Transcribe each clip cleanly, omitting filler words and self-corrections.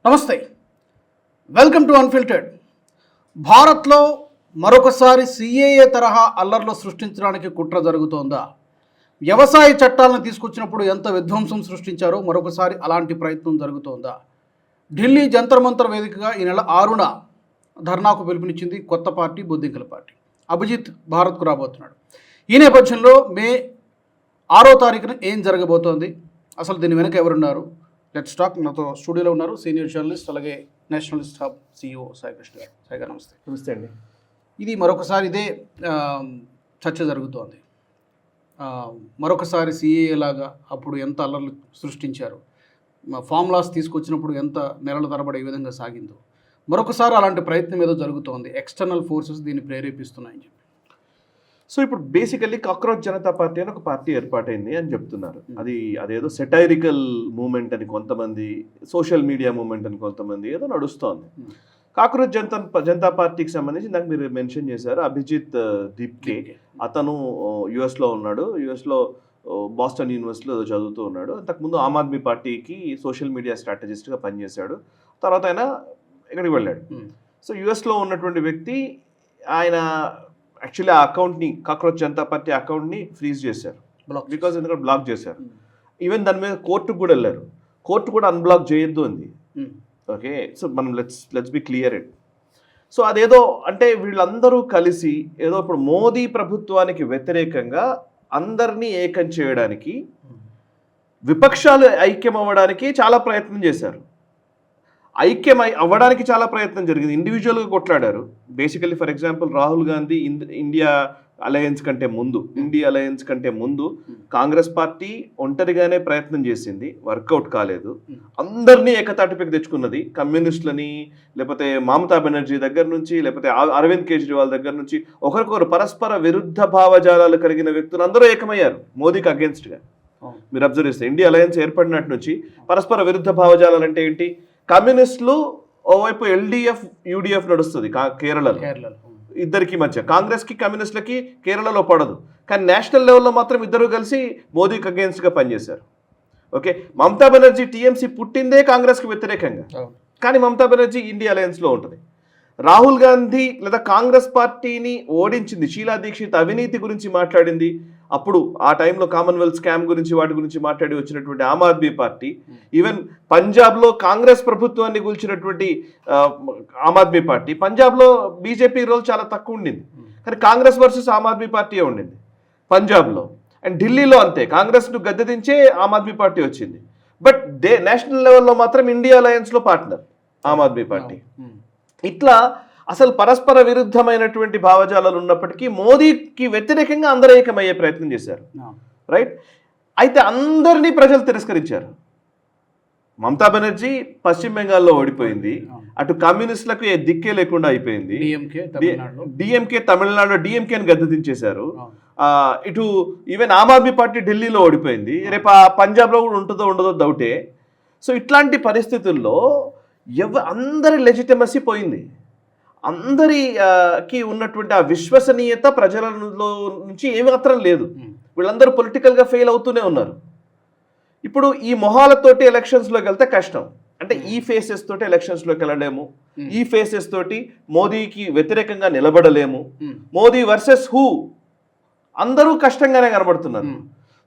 నమస్తే, welcome to unfiltered. భారత్లో మరొకసారి సిఏఏ తరహా అల్లర్లు సృష్టించడానికి కుట్ర జరుగుతోందా? వ్యవసాయ చట్టాలను తీసుకొచ్చినప్పుడు ఎంత విధ్వంసం సృష్టించారో మరొకసారి అలాంటి ప్రయత్నం జరుగుతోందా? ఢిల్లీ జంతర్ మంతర్ వేదికగా ఈ నెల 6న ధర్నాకు పిలుపునిచ్చింది కొత్త పార్టీ బొద్దింకల పార్టీ. అభిజిత్ భారత్కు రాబోతున్నాడు. ఈ నేపథ్యంలో మే 6వ తారీఖున ఏం జరగబోతోంది, అసలు దీని వెనక ఎవరున్నారు? Let's talk. నాతో స్టూడియోలో ఉన్నారు సీనియర్ జర్నలిస్ట్, అలాగే నేషనలిస్ట్ హబ్ CEO సాయికృష్ణ గారు. సాయి గారు నమస్తే. నమస్తే అండి. ఇది మరొకసారి ఇదే చర్చ జరుగుతోంది. మరొకసారి సిఏఏ లాగా అప్పుడు ఎంత అల్లర్లు సృష్టించారు, ఫార్ములాస్ తీసుకొచ్చినప్పుడు ఎంత నెలల తరబడి ఈ విధంగా సాగిందో, మరొకసారి అలాంటి ప్రయత్నం ఏదో జరుగుతోంది. ఎక్స్టర్నల్ ఫోర్సెస్ దీన్ని ప్రేరేపిస్తున్నాయని చెప్పి. సో ఇప్పుడు బేసికల్లీ కాక్రోచ్ జనతా పార్టీ అని ఒక పార్టీ ఏర్పాటైంది అని చెప్తున్నారు. అదేదో సెటైరికల్ మూమెంట్ అని కొంతమంది, సోషల్ మీడియా మూమెంట్ అని కొంతమంది ఏదో నడుస్తోంది. కాక్రోచ్ జనతా పార్టీకి సంబంధించి నాకు మీరు మెన్షన్ చేశారు అభిజిత్ దీప్కే. అతను యుఎస్లో ఉన్నాడు, యుఎస్లో బాస్టన్ యూనివర్సిటీలో చదువుతూ ఉన్నాడు. అంతకుముందు ఆమ్ ఆద్మీ పార్టీకి సోషల్ మీడియా స్ట్రాటజిస్ట్గా పనిచేశాడు. తర్వాత ఆయన ఎక్కడికి వెళ్ళాడు. సో యుఎస్లో ఉన్నటువంటి వ్యక్తి, ఆయన యాక్చువల్లీ ఆ అకౌంట్ని, కాక్రోచ్ జనతా పార్టీ అకౌంట్ని ఫ్రీజ్ చేశారు. బికాజ్ ఎందుకంటే బ్లాక్ చేశారు. ఈవెన్ దాని మీద కోర్టుకు కూడా వెళ్ళారు. కోర్టు కూడా అన్బ్లాక్ చేయొద్దు అంది. ఓకే, సో మనం let's be clear it. So అదేదో అంటే వీళ్ళందరూ కలిసి ఏదో ఇప్పుడు మోదీ ప్రభుత్వానికి వ్యతిరేకంగా అందరినీ ఏకం చేయడానికి, విపక్షాలు ఐక్యం అవ్వడానికి చాలా ప్రయత్నం చేశారు. ఐక్యం అవ్వడానికి చాలా ప్రయత్నం జరిగింది. ఇండివిజువల్గా కొట్లాడారు. Basically for example Rahul Gandhi India alliance కంటే ముందు కాంగ్రెస్ పార్టీ ఒంటరిగానే ప్రయత్నం చేసింది, వర్కౌట్ కాలేదు. అందరినీ ఏకతాటిపైకి తెచ్చుకున్నది. కమ్యూనిస్టులని, లేకపోతే మమతా బెనర్జీ దగ్గర నుంచి, లేకపోతే అరవింద్ కేజ్రీవాల్ దగ్గర నుంచి ఒకరికొకరు పరస్పర విరుద్ధ భావజాలాలు కలిగిన వ్యక్తులు అందరూ ఏకమయ్యారు మోదీకి అగేన్స్ట్గా. మీరు అబ్జర్వ్ చేస్తే ఇండియా అలయన్స్ ఏర్పడినట్టు నుంచి పరస్పర విరుద్ధ భావజాలాలు అంటే ఏంటి? కమ్యూనిస్టులు ఓవైపు LDF UDF నడుస్తుంది కేరళలో, ఇద్దరికి మధ్య. కాంగ్రెస్కి కమ్యూనిస్టులకి కేరళలో పడదు, కానీ నేషనల్ లెవెల్లో మాత్రం ఇద్దరు కలిసి మోదీకి అగేన్స్ట్గా పనిచేశారు. ఓకే, మమతా బెనర్జీ TMC పుట్టిందే కాంగ్రెస్కి వ్యతిరేకంగా, కానీ మమతా బెనర్జీ ఇండియా అలయన్స్లో ఉంటుంది. రాహుల్ గాంధీ లేదా కాంగ్రెస్ పార్టీని ఓడించింది, షీలా దీక్షిత్ అవినీతి గురించి మాట్లాడింది. అప్పుడు ఆ టైంలో కామన్వెల్త్ స్కామ్ గురించి వాటి గురించి మాట్లాడి వచ్చినటువంటి ఆమ్ ఆద్మీ పార్టీ, ఈవెన్ పంజాబ్లో కాంగ్రెస్ ప్రభుత్వాన్ని కూల్చినటువంటి ఆమ్ ఆద్మీ పార్టీ. పంజాబ్లో బీజేపీ రోల్ చాలా తక్కువ ఉండింది, కానీ కాంగ్రెస్ వర్సెస్ ఆమ్ ఆద్మీ పార్టీ ఉండింది పంజాబ్లో. అండ్ ఢిల్లీలో అంతే, కాంగ్రెస్ను గద్దెదించే ఆమ్ ఆద్మీ పార్టీ వచ్చింది. బట్ నేషనల్ లెవెల్లో మాత్రం ఇండియా అలయన్స్లో పార్ట్నర్ ఆమ్ ఆద్మీ పార్టీ. ఇట్లా అసలు పరస్పర విరుద్ధమైనటువంటి భావజాలాలు ఉన్నప్పటికీ మోదీకి వ్యతిరేకంగా అందరూ ఏకమయ్యే ప్రయత్నం చేశారు, రైట్? అయితే అందరినీ ప్రజలు తిరస్కరించారు. మమతా బెనర్జీ పశ్చిమ బెంగాల్లో ఓడిపోయింది, అటు కమ్యూనిస్టులకు ఏ దిక్కే లేకుండా అయిపోయింది. డిఎంకే తమిళనాడులో డిఎంకేని గద్దెదించేశారు. ఇటు ఈవెన్ ఆమ్ ఆద్మీ పార్టీ ఢిల్లీలో ఓడిపోయింది. రేపు పంజాబ్లో కూడా ఉంటుందో ఉండదో డౌటే. సో ఇట్లాంటి పరిస్థితుల్లో అందరి లెజిటిమసీ పోయింది. అందరికి ఉన్నటువంటి ఆ విశ్వసనీయత ప్రజలలో నుంచి ఏమాత్రం లేదు. వీళ్ళందరూ పొలిటికల్గా ఫెయిల్ అవుతూనే ఉన్నారు. ఇప్పుడు ఈ మొహాలతోటి ఎలక్షన్స్లోకి వెళ్తే కష్టం. అంటే ఈ ఫేసెస్ తోటి ఎలక్షన్స్లోకి వెళ్ళలేము, ఈ ఫేసెస్ తోటి మోదీకి వ్యతిరేకంగా నిలబడలేము. మోదీ వర్సెస్ హూ అందరూ కష్టంగానే కనబడుతున్నారు.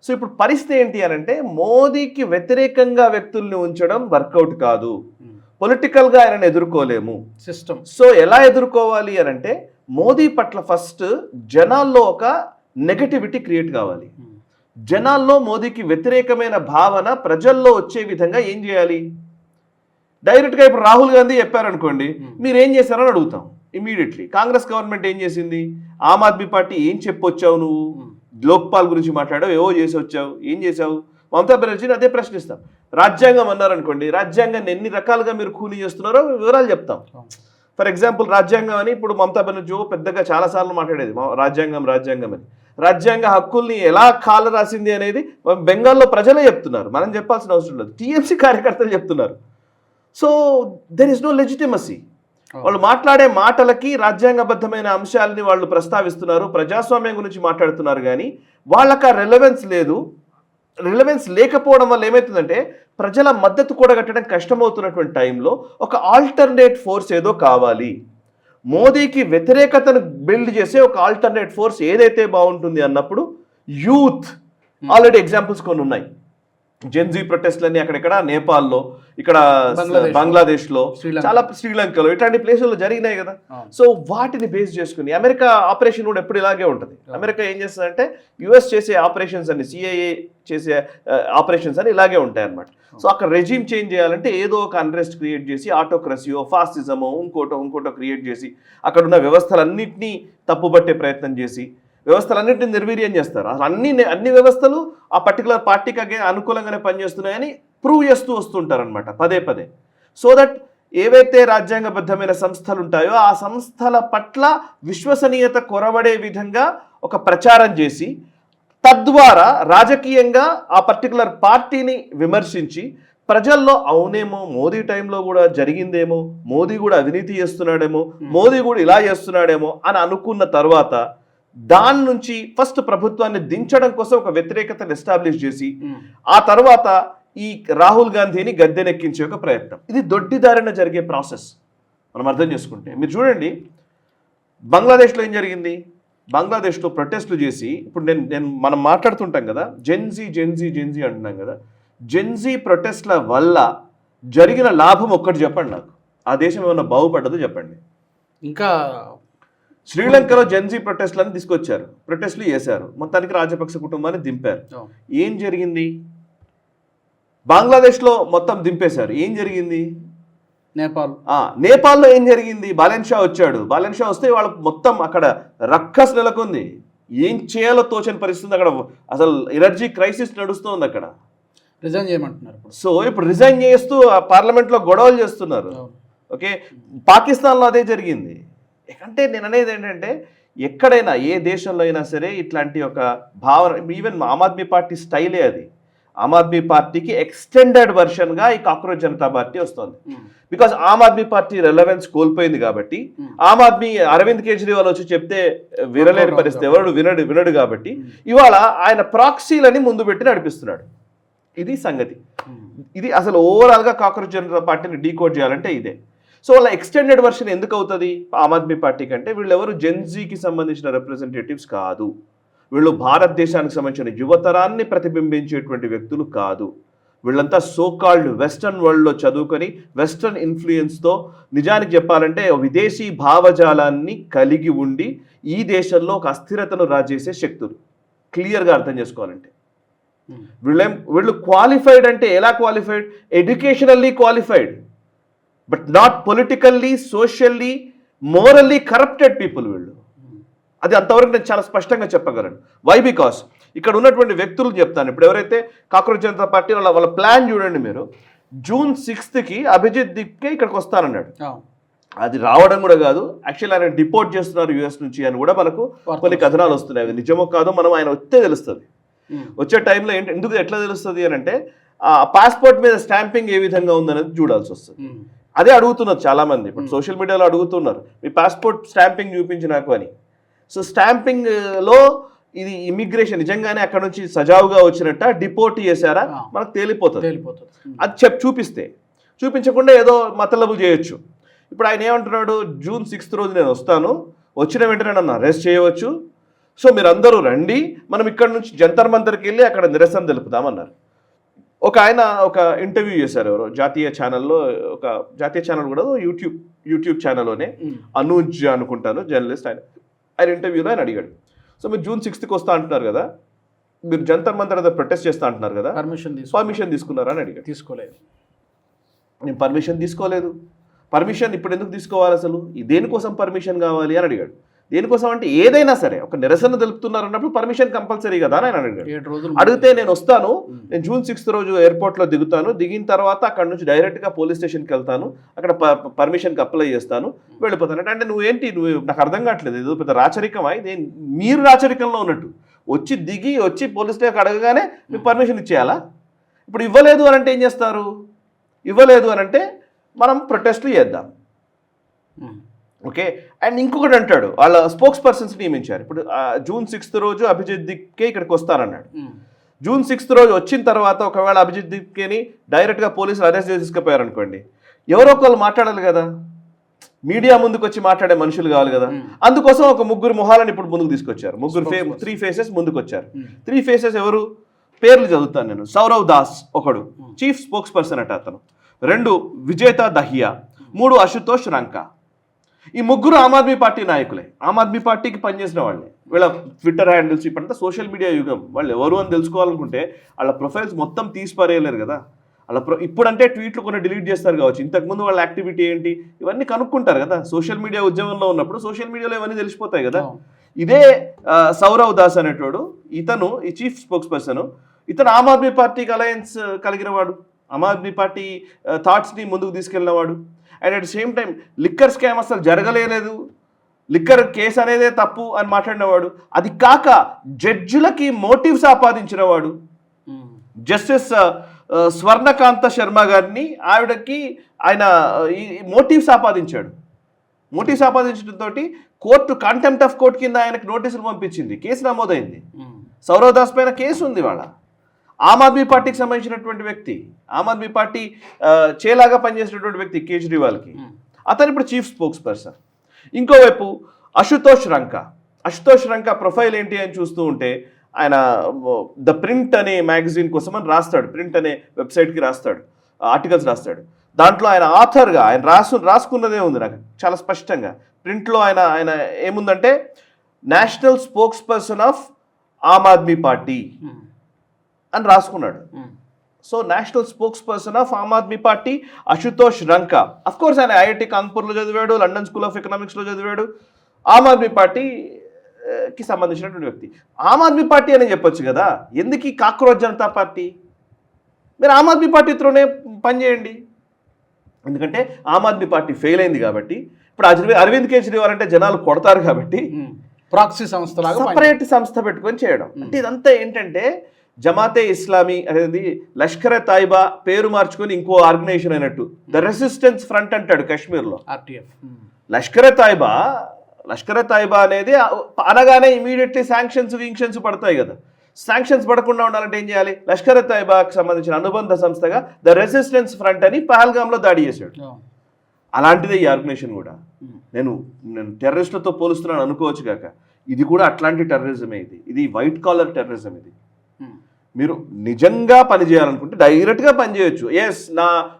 సో ఇప్పుడు పరిస్థితి ఏంటి అని అంటే, మోదీకి వ్యతిరేకంగా వ్యక్తుల్ని ఉంచడం వర్కౌట్ కాదు. పొలిటికల్గా ఆయనను ఎదుర్కోలేము సిస్టమ్. సో ఎలా ఎదుర్కోవాలి అని అంటే, మోదీ పట్ల ఫస్ట్ జనాల్లో ఒక నెగటివిటీ క్రియేట్ కావాలి. జనాల్లో మోదీకి వ్యతిరేకమైన భావన ప్రజల్లో వచ్చే విధంగా ఏం చేయాలి? డైరెక్ట్గా ఇప్పుడు రాహుల్ గాంధీ చెప్పారనుకోండి, మీరు ఏం చేశారని అడుగుతాం ఇమీడియట్లీ. కాంగ్రెస్ గవర్నమెంట్ ఏం చేసింది? ఆమ్ ఆద్మీ పార్టీ ఏం చెప్పొచ్చావు నువ్వు? లోక్పాల్ గురించి మాట్లాడావు, ఏవో చేసి వచ్చావు, ఏం చేసావు? మమతా బెనర్జీని అదే ప్రశ్నిస్తాం. రాజ్యాంగం అన్నారనుకోండి, రాజ్యాంగాన్ని ఎన్ని రకాలుగా మీరు కూలీ చేస్తున్నారో వివరాలు చెప్తాం. ఫర్ ఎగ్జాంపుల్ రాజ్యాంగం అని ఇప్పుడు మమతా బెనర్జీ పెద్దగా చాలాసార్లు మాట్లాడేది, రాజ్యాంగం అని. రాజ్యాంగ హక్కుల్ని ఎలా కాల రాసింది అనేది బెంగాల్లో ప్రజలే చెప్తున్నారు, మనం చెప్పాల్సిన అవసరం లేదు. TMC కార్యకర్తలు చెప్తున్నారు. So there is no legitimacy. వాళ్ళు మాట్లాడే మాటలకి రాజ్యాంగబద్ధమైన అంశాలని వాళ్ళు ప్రస్తావిస్తున్నారు, ప్రజాస్వామ్యం గురించి మాట్లాడుతున్నారు, కానీ వాళ్ళకి ఆ రెలవెన్స్ లేదు. రిలవెన్స్ లేకపోవడం వల్ల ఏమవుతుందంటే ప్రజల మద్దతు కూడగట్టడం కష్టమవుతున్నటువంటి టైంలో ఒక ఆల్టర్నేట్ ఫోర్స్ ఏదో కావాలి, మోదీకి వ్యతిరేకతను బిల్డ్ చేసే ఒక ఆల్టర్నేట్ ఫోర్స్ ఏదైతే బాగుంటుంది అన్నప్పుడు యూత్ ఆల్రెడీ ఎగ్జాంపుల్స్ కొన్ని ఉన్నాయి. జెన్జీ ప్రొటెస్ట్లన్నీ అక్కడెక్కడ నేపాల్లో, ఇక్కడ బంగ్లాదేశ్లో, చాలా శ్రీలంకలో ఇట్లాంటి ప్లేసుల్లో జరిగినాయి కదా. సో వాటిని బేస్ చేసుకుని అమెరికా ఆపరేషన్ కూడా ఎప్పుడు ఇలాగే ఉంటుంది. అమెరికా ఏం చేస్తుందంటే యుఎస్ చేసే ఆపరేషన్స్ అన్ని, సిఐఏ చేసే ఆపరేషన్స్ అని ఇలాగే ఉంటాయి అన్నమాట. సో అక్కడ రెజ్యూమ్ చేంజ్ చేయాలంటే ఏదో ఒక అన్రెస్ట్ క్రియేట్ చేసి ఆటోక్రసీయో ఫాసిజమో ఇంకోటో క్రియేట్ చేసి అక్కడ ఉన్న వ్యవస్థలన్నింటినీ తప్పుపట్టే ప్రయత్నం చేసి వ్యవస్థలన్నింటినీ నిర్వీర్యం చేస్తారు. అసలు అన్ని వ్యవస్థలు ఆ పర్టికులర్ పార్టీకి అనుకూలంగానే పనిచేస్తున్నాయని ప్రూవ్ చేస్తూ వస్తుంటారనమాట పదే. సో దట్ ఏవైతే రాజ్యాంగబద్ధమైన సంస్థలు ఉంటాయో ఆ సంస్థల పట్ల విశ్వసనీయత కొరవడే విధంగా ఒక ప్రచారం చేసి తద్వారా రాజకీయంగా ఆ పర్టికులర్ పార్టీని విమర్శించి ప్రజల్లో అవునేమో మోదీ టైంలో కూడా జరిగిందేమో, మోదీ కూడా అవినీతి చేస్తున్నాడేమో, మోదీ కూడా ఇలా చేస్తున్నాడేమో అని అనుకున్న తర్వాత దాని నుంచి ఫస్ట్ ప్రభుత్వాన్ని దించడం కోసం ఒక వ్యతిరేకతను ఎస్టాబ్లిష్ చేసి ఆ తర్వాత ఈ రాహుల్ గాంధీని గద్దెనెక్కించే ఒక ప్రయత్నం. ఇది దొడ్డిదారిన జరిగే ప్రాసెస్ మనం అర్థం చేసుకుంటే. మీరు చూడండి బంగ్లాదేశ్లో ఏం జరిగింది. బంగ్లాదేశ్లో ప్రొటెస్టులు చేసి ఇప్పుడు మనం మాట్లాడుతుంటాం కదా జెన్జీ అంటున్నాం కదా. జెన్జీ ప్రొటెస్ట్ల వల్ల జరిగిన లాభం ఒక్కటి చెప్పండి నాకు. ఆ దేశం ఏమన్నా బాగుపడ్డదో చెప్పండి. ఇంకా శ్రీలంకలో జెన్జీ ప్రొటెస్ట్లను తీసుకొచ్చారు, ప్రొటెస్ట్లు చేశారు, మొత్తానికి రాజపక్స కుటుంబాన్ని దింపారు. ఏం జరిగింది? బంగ్లాదేశ్లో మొత్తం దింపేశారు. ఏం జరిగింది? నేపాల్లో ఏం జరిగింది? బాలెన్ షా వచ్చాడు. బాలెన్ షా వస్తే వాళ్ళు మొత్తం అక్కడ రక్కస్ నెలకొంది. ఏం చేయాలో తోచని పరిస్థితి అక్కడ. అసలు ఎనర్జీ క్రైసిస్ నడుస్తుంది అక్కడ. రిజైన్ చేయమంటున్నారు. సో ఇప్పుడు రిజైన్ చేస్తూ పార్లమెంట్లో గొడవలు చేస్తున్నారు. ఓకే, పాకిస్తాన్లో అదే జరిగింది. అంటే నేను అనేది ఏంటంటే ఎక్కడైనా ఏ దేశంలో అయినా సరే ఇట్లాంటి ఒక భావన, ఈవెన్ ఆమ్ ఆద్మీ పార్టీ స్టైలే అది. ఆమ్ ఆద్మీ పార్టీకి ఎక్స్టెండెడ్ వర్షన్గా ఈ కాక్రోచ్ జనతా పార్టీ వస్తుంది. Because Aam Aadmi party relevance కోల్పోయింది కాబట్టి, ఆమ్ ఆద్మీ అరవింద్ కేజ్రీవాల్ వచ్చి చెప్తే వినలేని పరిస్థితి, ఎవరు వినడు కాబట్టి ఇవాళ ఆయన ప్రాక్సీలని ముందు పెట్టి నడిపిస్తున్నాడు. ఇది సంగతి. ఇది అసలు ఓవరాల్గా కాక్రోచ్ జనతా పార్టీని డీకోడ్ చేయాలంటే ఇదే. సో వాళ్ళ ఎక్స్టెండెడ్ వర్షన్ ఎందుకు అవుతుంది ఆమ్ ఆద్మీ పార్టీ కంటే? వీళ్ళు ఎవరు జెన్జీకి సంబంధించిన రిప్రజెంటేటివ్స్ కాదు. వీళ్ళు భారతదేశానికి సంబంధించిన యువతరాన్ని ప్రతిబింబించేటువంటి వ్యక్తులు కాదు. వీళ్ళంతా సోకాల్డ్ వెస్టర్న్ వరల్డ్లో చదువుకొని వెస్టర్న్ ఇన్ఫ్లుయెన్స్తో నిజానికి చెప్పాలంటే విదేశీ భావజాలాన్ని కలిగి ఉండి ఈ దేశంలో ఒక అస్థిరతను రాజేసే శక్తులు. క్లియర్గా అర్థం చేసుకోవాలంటే వీళ్ళు క్వాలిఫైడ్ అంటే ఎలా qualified? Educationally qualified, but not politically, socially, morally corrupted people వీళ్ళు. అది అంతవరకు నేను చాలా స్పష్టంగా చెప్పగలను. వై? బికాస్ ఇక్కడ ఉన్నటువంటి వ్యక్తులు చెప్తాను. ఇప్పుడు ఎవరైతే కాక్రోచ్ జనతా పార్టీ వాళ్ళ ప్లాన్ చూడండి మీరు. June 6th అభిజిత్ దిక్కే ఇక్కడికి వస్తానన్నాడు. అది రావడం కూడా కాదు, యాక్చువల్లీ ఆయన డిపోర్ట్ చేస్తున్నారు యుఎస్ నుంచి అని కూడా మనకు కొన్ని కథనాలు వస్తున్నాయి. అది నిజమో కాదో మనం ఆయన వస్తే తెలుస్తుంది. వచ్చే టైంలో ఎందుకు ఎట్లా తెలుస్తుంది అని అంటే ఆ పాస్పోర్ట్ మీద స్టాంపింగ్ ఏ విధంగా ఉందనేది చూడాల్సి వస్తుంది. అదే అడుగుతున్నారు చాలామంది. ఇప్పుడు సోషల్ మీడియాలో అడుగుతున్నారు మీ పాస్పోర్ట్ స్టాంపింగ్ చూపించి నాకు అని. సో స్టాంపింగ్లో ఇది ఇమిగ్రేషన్ నిజంగానే అక్కడ నుంచి సజావుగా వచ్చినట్ట, డిపోర్ట్ చేశారా మనకు తేలిపోతుంది. అది చూపించకుండా ఏదో మతలబు చేయొచ్చు. ఇప్పుడు ఆయన ఏమంటున్నాడు, June 6th రోజు నేను వస్తాను, వచ్చిన వెంటనే నన్ను అరెస్ట్ చేయవచ్చు, సో మీరు అందరూ రండి, మనం ఇక్కడ నుంచి జంతర్ మంతర్కి వెళ్ళి అక్కడ నిరసన తెలుపుదామన్నారు. ఆయన ఒక ఇంటర్వ్యూ చేశారు ఎవరో జాతీయ ఛానల్లో, ఒక జాతీయ ఛానల్ కూడా యూట్యూబ్ ఛానల్లోనే, అనూజ్ అనుకుంటాను జర్నలిస్ట్, ఆయన ఇంటర్వ్యూలో ఆయన అడిగాడు, సో మీరు June 6th వస్తా అంటున్నారు కదా, మీరు జంతర్ మంతర్ ఏదో ప్రొటెస్ట్ చేస్తా అంటున్నారు కదా, పర్మిషన్ తీసుకున్నారా అని అడిగాడు. తీసుకోలేదు. నేను పర్మిషన్ తీసుకోలేదు. పర్మిషన్ ఇప్పుడు ఎందుకు తీసుకోవాలి, అసలు దేనికోసం పర్మిషన్ కావాలి అని అడిగాడు. దేనికోసం అంటే ఏదైనా సరే ఒక నిరసన తెలుపుతున్నారు అన్నప్పుడు పర్మిషన్ కంపల్సరీ కదా అని ఆయన అడిగాడు. అడిగితే నేను వస్తాను, నేను June 6th రోజు ఎయిర్పోర్ట్లో దిగుతాను, దిగిన తర్వాత అక్కడ నుంచి డైరెక్ట్గా పోలీస్ స్టేషన్కి వెళ్తాను, అక్కడ పర్మిషన్కి అప్లై చేస్తాను, వెళ్ళిపోతాను. అంటే నువ్వు నాకు అర్థం కావట్లేదు, ఏదో పెద్ద రాచరికమా, మీరు రాచరికంలో ఉన్నట్టు వచ్చి పోలీస్ స్టేషన్కి అడగగానే మీకు పర్మిషన్ ఇచ్చేయాలా? ఇప్పుడు ఇవ్వలేదు అని అంటే ఏం చేస్తారు? ఇవ్వలేదు అని అంటే మనం ప్రొటెస్ట్లు చేద్దాం. ఓకే, అండ్ ఇంకొకటి అంటాడు, వాళ్ళ స్పోక్స్ పర్సన్స్ నియమించారు. ఇప్పుడు June 6th రోజు అభిజిత్ దిక్కే ఇక్కడికి వస్తారన్నాడు. జూన్ 6th రోజు వచ్చిన తర్వాత ఒకవేళ అభిజిత్ దీప్కేని డైరెక్ట్గా పోలీసులు అరెస్ట్ చేసి తీసుకుపోయారు అనుకోండి, ఎవరో ఒకళ్ళు మాట్లాడాలి కదా, మీడియా ముందుకు వచ్చి మాట్లాడే మనుషులు కావాలి కదా. అందుకోసం ఒక ముగ్గురు మొహాలను ఇప్పుడు ముందుకు తీసుకొచ్చారు. త్రీ ఫేసెస్ ముందుకు వచ్చారు. 3 ఫేసెస్ ఎవరు, పేర్లు చదువుతాను నేను. సౌరవ్ దాస్ ఒకడు, చీఫ్ స్పోక్స్ పర్సన్ అట అతను. 2 విజేత దహియా, 3 అశుతోష్ రంకా. ఈ ముగ్గురు ఆమ్ ఆద్మీ పార్టీ నాయకులే, ఆమ్ ఆద్మీ పార్టీకి పనిచేసిన వాళ్ళే. వీళ్ళ ట్విట్టర్ హ్యాండిల్స్, ఇప్పుడంతా సోషల్ మీడియా యుగం. వాళ్ళు ఎవరు అని తెలుసుకోవాలనుకుంటే వాళ్ళ ప్రొఫైల్స్ మొత్తం తీసి పారేయలేరు కదా. అలా ఇప్పుడంటే ట్వీట్లు కొన్ని డిలీట్ చేస్తారు కావచ్చు, ఇంతకుముందు వాళ్ళ యాక్టివిటీ ఏంటి ఇవన్నీ కనుక్కుంటారు కదా. సోషల్ మీడియా ఉద్యమంలో ఉన్నప్పుడు సోషల్ మీడియాలో ఇవన్నీ తెలిసిపోతాయి కదా. ఇదే సౌరవ్ దాస్ అనేటోడు, ఇతను ఈ చీఫ్ స్పోక్స్ పర్సన్. ఇతను ఆమ్ ఆద్మీ పార్టీకి అలయన్స్ కలిగిన వాడు, ఆమ్ ఆద్మీ పార్టీ థాట్స్ని ముందుకు తీసుకెళ్ళిన వాడు. And at the same time liquor scam అసలు జరగలేదు, లిక్కర్ కేసు అనేదే తప్పు అని మాట్లాడినవాడు. అది కాక జడ్జిలకి మోటివ్స్ ఆపాదించిన వాడు. జస్టిస్ స్వర్ణకాంత శర్మ గారిని, ఆవిడకి ఆయన ఈ మోటివ్స్ ఆపాదించాడు. మోటివ్స్ ఆపాదించడంతో కోర్టు కంటెంప్ట్ ఆఫ్ కోర్ట్ కింద ఆయనకు నోటీసులు పంపించింది, కేసు నమోదైంది. సౌరవ్ దాస్ పైన కేసు ఉంది. వాళ్ళ ఆమ్ ఆద్మీ పార్టీకి సంబంధించినటువంటి వ్యక్తి, ఆమ్ ఆద్మీ పార్టీ చేలాగా పనిచేసినటువంటి వ్యక్తి కేజ్రీవాల్కి, అతను ఇప్పుడు చీఫ్ స్పోక్స్ పర్సన్. ఇంకోవైపు అశుతోష్ రంకా. అశుతోష్ రంకా ప్రొఫైల్ ఏంటి అని చూస్తూ ఉంటే, ఆయన ద ప్రింట్ అనే మ్యాగజైన్ కోసం అని రాస్తాడు, ప్రింట్ అనే వెబ్సైట్కి రాస్తాడు, ఆర్టికల్స్ రాస్తాడు. దాంట్లో ఆయన ఆథర్గా ఆయన రాసుకున్నదే ఉంది నాకు చాలా స్పష్టంగా. ప్రింట్లో ఆయన ఏముందంటే national spokesperson of Aam Aadmi Party అని రాసుకున్నాడు. So national spokesperson of Aam Aadmi Party Ashutosh Ranka. Of course ఆయన ఐఐటి కాన్పూర్లో చదివాడు, లండన్ స్కూల్ ఆఫ్ ఎకనామిక్స్లో చదివాడు. ఆమ్ ఆద్మీ పార్టీకి సంబంధించినటువంటి వ్యక్తి. ఆమ్ ఆద్మీ పార్టీ అని చెప్పొచ్చు కదా, ఎందుకు ఈ కాక్రోచ్ జనతా పార్టీ? మీరు ఆమ్ ఆద్మీ పార్టీతోనే పనిచేయండి. ఎందుకంటే ఆమ్ ఆద్మీ పార్టీ ఫెయిల్ అయింది కాబట్టి, ఇప్పుడు అరవింద్ కేజ్రీవాల్ అంటే జనాలు కొడతారు కాబట్టి ప్రాక్సీ సంస్థలాగా సపరేట్ సంస్థ పెట్టుకొని చేయడం. అంటే ఇదంతా ఏంటంటే జమాతే ఇస్లామీ అనేది లష్కరే తైబా పేరు మార్చుకొని ఇంకో ఆర్గనైజేషన్ అయినట్టు. ద రెసిస్టెన్స్ ఫ్రంట్ అంటాడు కాశ్మీర్లో. లష్కరే తైబా అనేది అనగానే ఇమీడియట్లీ శాంక్షన్స్ పడతాయి కదా. శాంక్షన్స్ పడకుండా ఉండాలంటే ఏం చేయాలి? లష్కరే తైబాకి సంబంధించిన అనుబంధ సంస్థగా ద రెసిస్టెన్స్ ఫ్రంట్ అని పహల్గామ్లో దాడి చేశాడు. అలాంటిదే ఈ ఆర్గనైజేషన్ కూడా. నేను టెర్రరిస్టులతో పోలుస్తున్నాను అనుకోవచ్చు కాక, ఇది కూడా అట్లాంటి టెర్రరిజమే. ఇది వైట్ కాలర్ టెర్రరిజం. ఇది మీరు నిజంగా పనిచేయాలనుకుంటే డైరెక్ట్గా పనిచేయచ్చు. ఎస్,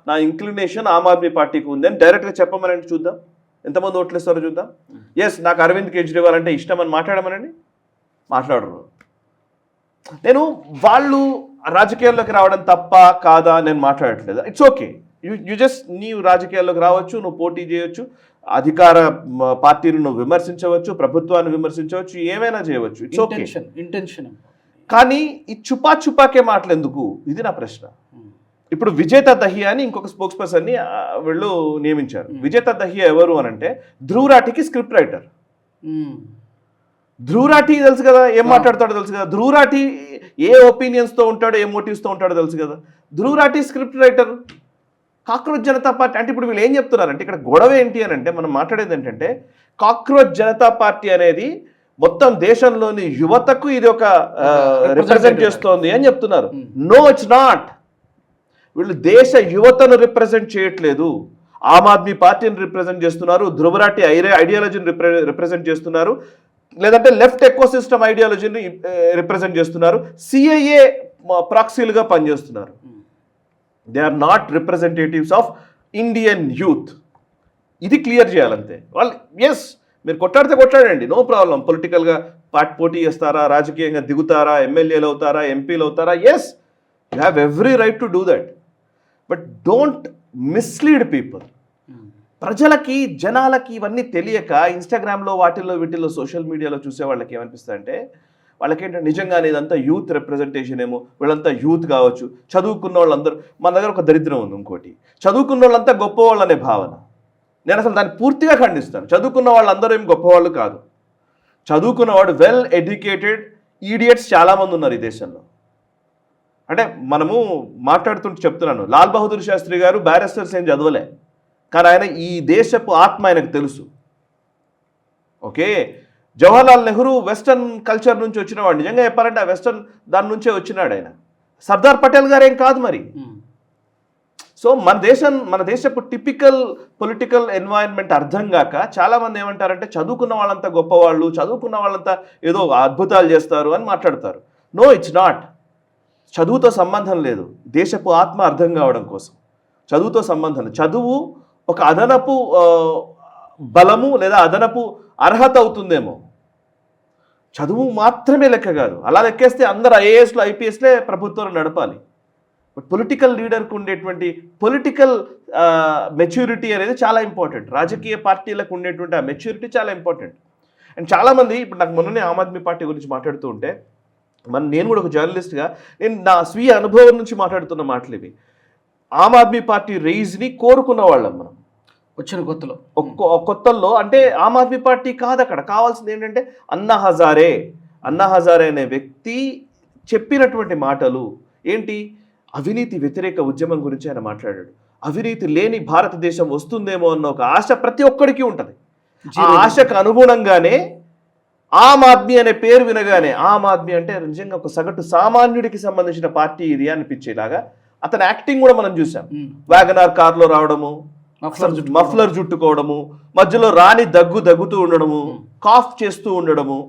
నా ఇంక్లినేషన్ ఆమ్ ఆద్మీ పార్టీకి ఉంది అని డైరెక్ట్గా చెప్పమనండి, చూద్దాం ఎంతమంది ఓట్లేస్తారో చూద్దాం. ఎస్, నాకు అరవింద్ కేజ్రీవాల్ అంటే ఇష్టం అని మాట్లాడమనండి, మాట్లాడరు. నేను వాళ్ళు రాజకీయాల్లోకి రావడం తప్ప కాదా నేను మాట్లాడట్లేదు. ఇట్స్ ఓకే, యు జస్ట్ నీవు రాజకీయాల్లోకి రావచ్చు, నువ్వు పోటీ చేయొచ్చు, అధికార పార్టీని నువ్వు విమర్శించవచ్చు, ప్రభుత్వాన్ని విమర్శించవచ్చు, ఏమైనా చేయవచ్చు. It's okay. ఇంటెన్షన్. కానీ ఈ చుపాకే మాటలు ఎందుకు? ఇది నా ప్రశ్న. ఇప్పుడు విజేత దహియా అని ఇంకొక స్పోక్స్ పర్సన్ని వీళ్ళు నియమించారు. విజేత దహియా ఎవరు అని అంటే ధ్రువ్ రాఠీకి స్క్రిప్ట్ రైటర్. ధ్రువ్ రాఠీ తెలుసు కదా, ఏం మాట్లాడతాడో తెలుసు కదా. ధ్రువ్ రాఠీ ఏ ఒపీనియన్స్తో ఉంటాడో, ఏ మోటివ్స్తో ఉంటాడో తెలుసు కదా. Dhruv Rathee script writer. Cockroach Janata party అంటే ఇప్పుడు వీళ్ళు ఏం చెప్తున్నారంటే, ఇక్కడ గొడవ ఏంటి అని అంటే, మనం మాట్లాడేది ఏంటంటే కాక్రోచ్ జనతా పార్టీ అనేది మొత్తం దేశంలోని యువతకు ఇది ఒక రిప్రజెంట్ చేస్తోంది అని చెప్తున్నారు. No, it's not. వీళ్ళు దేశ యువతను రిప్రజెంట్ చేయట్లేదు, ఆమ్ ఆద్మీ పార్టీని రిప్రజెంట్ చేస్తున్నారు, ధ్రువరాటి ఐడియాలజీని రిప్రజెంట్ చేస్తున్నారు, లేదంటే లెఫ్ట్ ఎకోసిస్టమ్ ఐడియాలజీని రిప్రజెంట్ చేస్తున్నారు, సిఐఏ ప్రాక్సీలుగా పనిచేస్తున్నారు. They are not representatives of Indian youth. ఇది క్లియర్ చేయాలంతే. వాళ్ళు ఎస్, మీరు కొట్లాడండి, నో ప్రాబ్లం. పొలిటికల్గా పోటీ చేస్తారా, రాజకీయంగా దిగుతారా, ఎమ్మెల్యేలు అవుతారా, ఎంపీలు అవుతారా, yes, you have every right to do that. But don't mislead people. ప్రజలకి, జనాలకి ఇవన్నీ తెలియక ఇన్స్టాగ్రామ్లో వీటిల్లో సోషల్ మీడియాలో చూసే వాళ్ళకి ఏమనిపిస్తుందంటే, వాళ్ళకేంటంటే నిజంగానే ఇదంతా యూత్ రిప్రజెంటేషన్ ఏమో, వీళ్ళంతా యూత్ కావచ్చు, చదువుకున్న వాళ్ళందరూ. మన దగ్గర ఒక దరిద్రం ఉంది ఇంకోటి, చదువుకున్న వాళ్ళంతా గొప్పవాళ్ళు అనే భావన. నేను అసలు దాన్ని పూర్తిగా ఖండిస్తాను. చదువుకున్న వాళ్ళందరూ ఏం గొప్పవాళ్ళు కాదు. చదువుకున్నవాడు వెల్ ఎడ్యుకేటెడ్ ఈడియట్స్ చాలామంది ఉన్నారు ఈ దేశంలో. అంటే మనము మాట్లాడుతుంటే చెప్తున్నాను, లాల్ బహదూర్ శాస్త్రి గారు బ్యారిస్టర్స్ ఏం చదవలే, కానీ ఆయన ఈ దేశపు ఆత్మ ఆయనకు తెలుసు. Okay, Jawaharlal Nehru western culture నుంచి వచ్చినవాడు. నిజంగా చెప్పాలంటే ఆ వెస్టర్న్ దాని నుంచే వచ్చినాడు ఆయన. సర్దార్ పటేల్ గారు ఏం కాదు మరి. సో మన దేశపు టిపికల్ పొలిటికల్ ఎన్వైరన్మెంట్ అర్థం కాక చాలామంది ఏమంటారంటే చదువుకున్న వాళ్ళంతా గొప్పవాళ్ళు, చదువుకున్న వాళ్ళంతా ఏదో అద్భుతాలు చేస్తారు అని మాట్లాడతారు. No, it's not. చదువుతో సంబంధం లేదు. దేశపు ఆత్మ అర్థం కావడం కోసం చదువుతో సంబంధం లేదు. చదువు ఒక అదనపు బలము లేదా అదనపు అర్హత అవుతుందేమో. చదువు మాత్రమే లెక్క కాదు. అలా లెక్కేస్తే అందరు ఐఏఎస్లు ఐపీఎస్లే ప్రభుత్వాలు నడపాలి. బట్ పొలిటికల్ లీడర్కు ఉండేటువంటి పొలిటికల్ మెచ్యూరిటీ అనేది చాలా ఇంపార్టెంట్. రాజకీయ పార్టీలకు ఉండేటువంటి ఆ మెచ్యూరిటీ చాలా ఇంపార్టెంట్. అండ్ చాలామంది ఇప్పుడు నాకు మొన్ననే ఆమ్ ఆద్మీ పార్టీ గురించి మాట్లాడుతూ ఉంటే నేను కూడా ఒక జర్నలిస్ట్గా నేను నా స్వీయ అనుభవం నుంచి మాట్లాడుతున్న మాటలు ఇవి. ఆమ్ ఆద్మీ పార్టీ రైజ్ని కోరుకున్న వాళ్ళం మనం వచ్చిన కొత్తల్లో. అంటే ఆమ్ ఆద్మీ పార్టీ కాదు, అక్కడ కావాల్సింది ఏంటంటే అన్నా హజారే అనే వ్యక్తి చెప్పినటువంటి మాటలు ఏంటి? అవినీతి వ్యతిరేక ఉద్యమం గురించి ఆయన మాట్లాడాడు. అవినీతి లేని భారతదేశం వస్తుందేమో అన్న ఒక ఆశ ప్రతి ఒక్కడికి ఉంటుంది. ఆ ఆశకు అనుగుణంగానే ఆమ్ ఆద్మీ అనే పేరు వినగానే ఆమ్ ఆద్మీ అంటే నిజంగా ఒక సగటు సామాన్యుడికి సంబంధించిన పార్టీ ఇది అనిపించేలాగా అతని యాక్టింగ్ కూడా మనం చూసాం. వ్యాగనార్ కార్లో రావడము, మఫ్లర్ జుట్టుకోవడము, మధ్యలో రాని దగ్గుతూ ఉండడము, కాఫ్ చేస్తూ ఉండడము,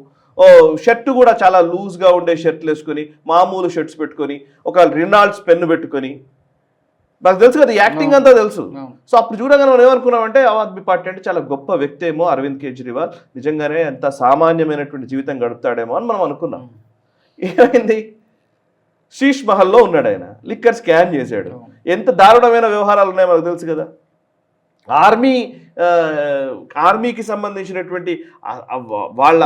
షర్టు కూడా చాలా లూజ్గా ఉండే షర్ట్లు వేసుకొని మామూలు షర్ట్స్ పెట్టుకొని ఒక రినాల్డ్స్ పెన్ను పెట్టుకొని, నాకు తెలుసు కదా యాక్టింగ్ అంతా తెలుసు. సో అప్పుడు చూడగానే మనం ఏమనుకున్నామంటే ఆమ్ ఆద్మీ పార్టీ అంటే చాలా గొప్ప వ్యక్తి ఏమో అరవింద్ కేజ్రీవాల్, నిజంగానే ఎంత సామాన్యమైనటువంటి జీవితం గడుపుతాడేమో అని మనం అనుకున్నాం. ఏమైంది? శీష్ మహల్లో ఉన్నాడు ఆయన, లిక్కర్ స్కామ్ చేశాడు. ఎంత దారుణమైన వ్యవహారాలు ఉన్నాయో మనకు తెలుసు కదా. ఆర్మీకి సంబంధించినటువంటి వాళ్ళ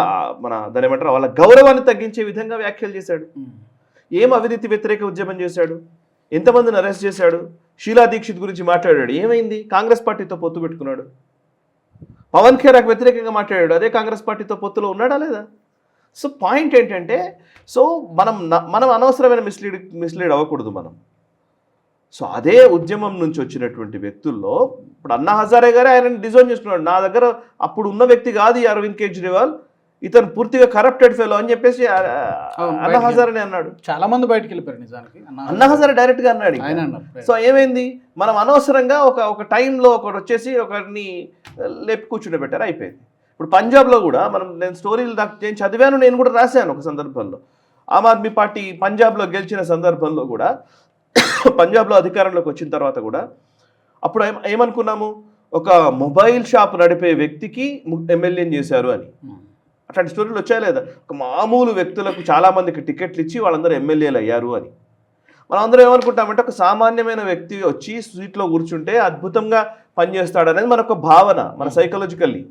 దాని ఏమంటారు వాళ్ళ గౌరవాన్ని తగ్గించే విధంగా వ్యాఖ్యలు చేశాడు. ఏం అవినీతి వ్యతిరేక ఉద్యమం చేశాడు? ఎంతమందిని అరెస్ట్ చేశాడు? షీలా దీక్షిత్ గురించి మాట్లాడాడు. ఏమైంది? కాంగ్రెస్ పార్టీతో పొత్తు పెట్టుకున్నాడు. పవన్ ఖేరాకు వ్యతిరేకంగా మాట్లాడాడు. అదే కాంగ్రెస్ పార్టీతో పొత్తులో ఉన్నాడా లేదా? సో పాయింట్ ఏంటంటే, సో మనం అనవసరమైన మిస్లీడ్ అవ్వకూడదు మనం. సో అదే ఉద్యమం నుంచి వచ్చినటువంటి వ్యక్తుల్లో ఇప్పుడు అన్నా హజారే గారే ఆయనని డిజైన్ చేసుకున్నాడు. నా దగ్గర అప్పుడు ఉన్న వ్యక్తి కాదు ఈ అరవింద్ కేజ్రీవాల్, ఇతను పూర్తిగా కరప్టెడ్ ఫెలో అని చెప్పేసి అన్నా హజారే అన్నాడు. చాలా మంది బయటకు వెళ్ళిపోయారు నిజానికి. అన్నా హజారే డైరెక్ట్ గా అన్నాడు. సో ఏమైంది? మనం అనవసరంగా ఒక టైంలో ఒకటి వచ్చేసి ఒకరిని లేపి కూర్చుండబెట్టారు, అయిపోయింది. ఇప్పుడు పంజాబ్లో కూడా నేను స్టోరీలు నేను చదివాను, నేను కూడా రాశాను ఒక సందర్భంలో. ఆమ్ ఆద్మీ పార్టీ పంజాబ్లో గెలిచిన సందర్భంలో కూడా, పంజాబ్లో అధికారంలోకి వచ్చిన తర్వాత కూడా అప్పుడు ఏమనుకున్నాము, ఒక మొబైల్ షాప్ నడిపే వ్యక్తికి ఎమ్మెల్యేని చేశారు అని. అట్లాంటి స్టోరీలు వచ్చాయా లేదా? ఒక మామూలు వ్యక్తులకు చాలామందికి టికెట్లు ఇచ్చి వాళ్ళందరూ ఎమ్మెల్యేలు అయ్యారు అని. మనం అందరం ఏమనుకుంటామంటే ఒక సామాన్యమైన వ్యక్తి వచ్చి సీట్లో కూర్చుంటే అద్భుతంగా పనిచేస్తాడనేది మన ఒక భావన, మన సైకలాజికల్లీ.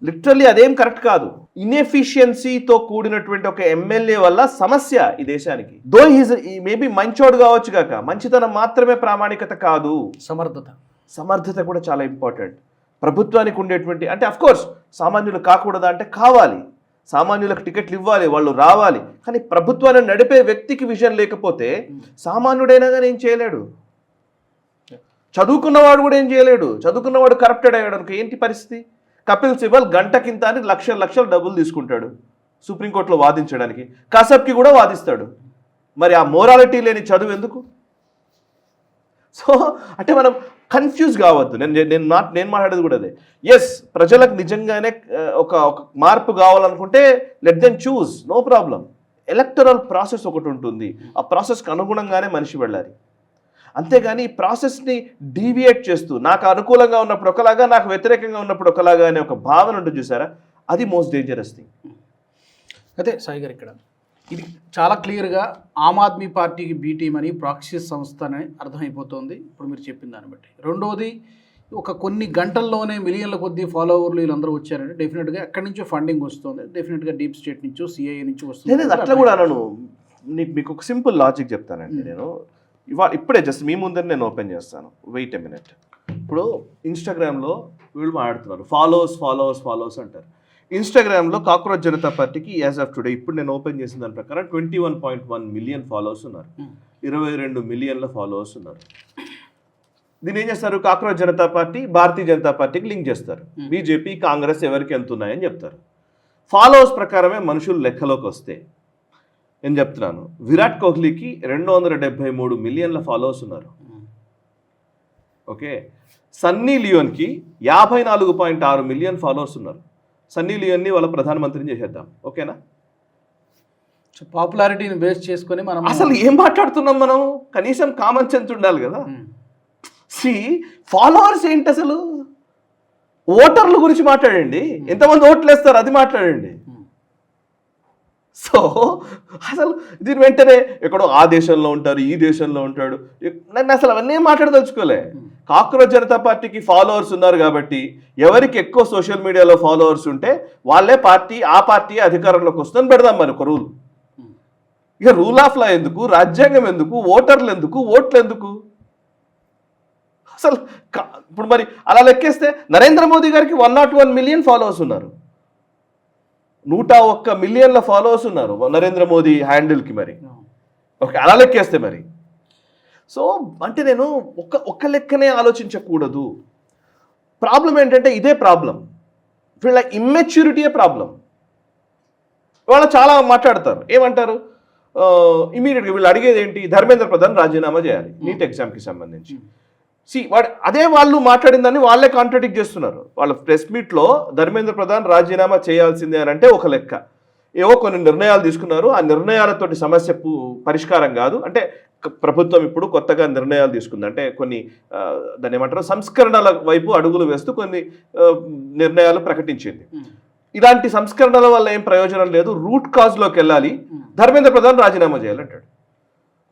లిటరల్లీ అదేం కరెక్ట్ కాదు. ఇన్ఎఫిషియన్సీతో కూడినటువంటి ఒక ఎమ్మెల్యే వల్ల సమస్య ఈ దేశానికి. దో మేబీ మంచోడు కావచ్చు కాక, మంచితనం మాత్రమే ప్రామాణికత కాదు, సమర్థత కూడా చాలా ఇంపార్టెంట్. ప్రభుత్వానికి ఉండేటువంటి అంటే అఫ్ కోర్స్ సామాన్యులు కాకూడదా అంటే కావాలి, సామాన్యులకు టికెట్లు ఇవ్వాలి, వాళ్ళు రావాలి. కానీ ప్రభుత్వాన్ని నడిపే వ్యక్తికి విజన్ లేకపోతే సామాన్యుడైనా కానీ ఏం చేయలేడు. చదువుకున్నవాడు కూడా ఏం చేయలేడు. చదువుకున్నవాడు కరప్టెడ్ అయ్యాడు అనుకో ఏంటి పరిస్థితి? కపిల్ సిబల్ గంటకింత అని లక్షల డబ్బులు తీసుకుంటాడు సుప్రీంకోర్టులో వాదించడానికి. కాసబ్కి కూడా వాదిస్తాడు. మరి ఆ మోరాలిటీ లేని చదువు ఎందుకు? సో అంటే మనం కన్ఫ్యూజ్ కావద్దు. నేను మాట్లాడేది కూడా అదే. ఎస్, ప్రజలకు నిజంగానే ఒక మార్పు కావాలనుకుంటే let them choose, no problem. Electoral process ఒకటి ఉంటుంది, ఆ ప్రాసెస్కి అనుగుణంగానే మనిషి వెళ్ళాలి. అంతేగాని ఈ ప్రాసెస్ని డీవియేట్ చేస్తూ నాకు అనుకూలంగా ఉన్నప్పుడు ఒకలాగా, నాకు వ్యతిరేకంగా ఉన్నప్పుడు ఒకలాగా అనే ఒక భావన ఉంటుంది చూసారా, అది మోస్ట్ డేంజరస్ థింగ్. అదే సాయి గారు, ఇక్కడ ఇది చాలా క్లియర్గా ఆమ్ ఆద్మీ పార్టీకి బీ టీమ్ అని ప్రాక్సీ సంస్థ అని అర్థమైపోతుంది ఇప్పుడు మీరు చెప్పిన దాన్ని బట్టి. రెండోది, ఒక కొన్ని గంటల్లోనే మిలియన్ల కొద్ది ఫాలోవర్లు వీళ్ళందరూ వచ్చారంటే డెఫినెట్గా ఎక్కడి నుంచో ఫండింగ్ వస్తుంది, డెఫినెట్గా డీప్ స్టేట్ నుంచో సిఐఏ నుంచి వస్తుంది. అట్లా కూడా అన్నాను. మీకు ఒక సింపుల్ లాజిక్ చెప్తానండి. నేను ఇప్పుడే జస్ట్ మీ ముందర నేను ఓపెన్ చేస్తాను, వెయిట్ ఎ మినిట్. ఇప్పుడు ఇన్స్టాగ్రామ్లో వీళ్ళు మాట్లాడుతున్నారు ఫాలోవర్స్ అంటారు. ఇన్స్టాగ్రామ్లో కాక్రోచ్ జనతా పార్టీకి యాజ్ ఆఫ్ టుడే ఇప్పుడు నేను ఓపెన్ చేసిన దాని ప్రకారం 21.1 మిలియన్ ఫాలోవర్స్ ఉన్నారు, 22 మిలియన్ల ఫాలోవర్స్ ఉన్నారు. దీన్ని ఏం చేస్తారు? కాక్రోచ్ జనతా పార్టీ భారతీయ జనతా పార్టీకి లింక్ చేస్తారు. బీజేపీ కాంగ్రెస్ ఎవరికి ఎంత ఉన్నాయని చెప్తారు. ఫాలోవర్స్ ప్రకారమే మనుషులు లెక్కలోకి వస్తే నేను చెప్తున్నాను, విరాట్ కోహ్లీకి 273 మిలియన్ల ఫాలోవర్స్ ఉన్నారు. ఓకే, సన్నీ లియోన్కి 54.6 మిలియన్ ఫాలోవర్స్ ఉన్నారు. సన్నీ లియోన్ని వాళ్ళ ప్రధానమంత్రిని చేసేద్దాం, ఓకేనా? పాపులారిటీని బేస్ చేసుకొని మనం అసలు ఏం మాట్లాడుతున్నాం మనం? కనీసం కామన్ సెన్స్ ఉండాలి కదా. ఫాలోవర్స్ ఏంటి అసలు? ఓటర్ల గురించి మాట్లాడండి, ఎంతమంది ఓట్లు వేస్తారు అది మాట్లాడండి. సో అసలు దీని వెంటనే ఎక్కడో ఆ దేశంలో ఉంటారు, ఈ దేశంలో ఉంటాడు, నన్ను అసలు అవన్నీ మాట్లాడదలుచుకోలే. కాక్రోచ్ జనతా పార్టీకి ఫాలోవర్స్ ఉన్నారు కాబట్టి ఎవరికి ఎక్కువ సోషల్ మీడియాలో ఫాలోవర్స్ ఉంటే వాళ్ళే ఆ పార్టీ అధికారంలోకి వస్తుందని పెడదాం మరి ఒక రూల్. ఇక రూల్ ఆఫ్ లా ఎందుకు, రాజ్యాంగం ఎందుకు, ఓటర్లు ఎందుకు, ఓట్లు ఎందుకు? అసలు ఇప్పుడు మరి అలా లెక్కేస్తే నరేంద్ర మోదీ గారికి 101 మిలియన్ ఫాలోవర్స్ ఉన్నారు, 101 మిలియన్ల ఫాలోవర్స్ ఉన్నారు నరేంద్ర మోదీ హ్యాండిల్కి. మరి ఓకే, అలా లెక్కేస్తే మరి సో అంటే నేను ఒక్క లెక్కనే ఆలోచించకూడదు. ప్రాబ్లం ఏంటంటే ఇదే ప్రాబ్లం, వీళ్ళ ఇమ్మెచ్యూరిటీయే ప్రాబ్లం. వాళ్ళు చాలా మాట్లాడతారు, ఏమంటారు ఇమీడియట్గా వీళ్ళు అడిగేది ఏంటి, ధర్మేంద్ర ప్రధాన్ రాజీనామా చేయాలి నీట్ ఎగ్జామ్కి సంబంధించి. అదే వాళ్ళు మాట్లాడిందని వాళ్ళే కాంట్రడిక్ట్ చేస్తున్నారు. వాళ్ళ ప్రెస్ మీట్లో ధర్మేంద్ర ప్రధాన్ రాజీనామా చేయాల్సిందే అని అంటే ఒక లెక్క, ఏవో కొన్ని నిర్ణయాలు తీసుకున్నారు, ఆ నిర్ణయాలతోటి సమస్య పరిష్కారం కాదు అంటే ప్రభుత్వం ఇప్పుడు కొత్తగా నిర్ణయాలు తీసుకుంది, అంటే కొన్ని దాన్ని ఏమంటారు సంస్కరణల వైపు అడుగులు వేస్తూ కొన్ని నిర్ణయాలు ప్రకటించింది. ఇలాంటి సంస్కరణల వల్ల ఏం ప్రయోజనం లేదు, రూట్ కాజ్లోకి వెళ్ళాలి, ధర్మేంద్ర ప్రధాన్ రాజీనామా చేయాలంటాడు.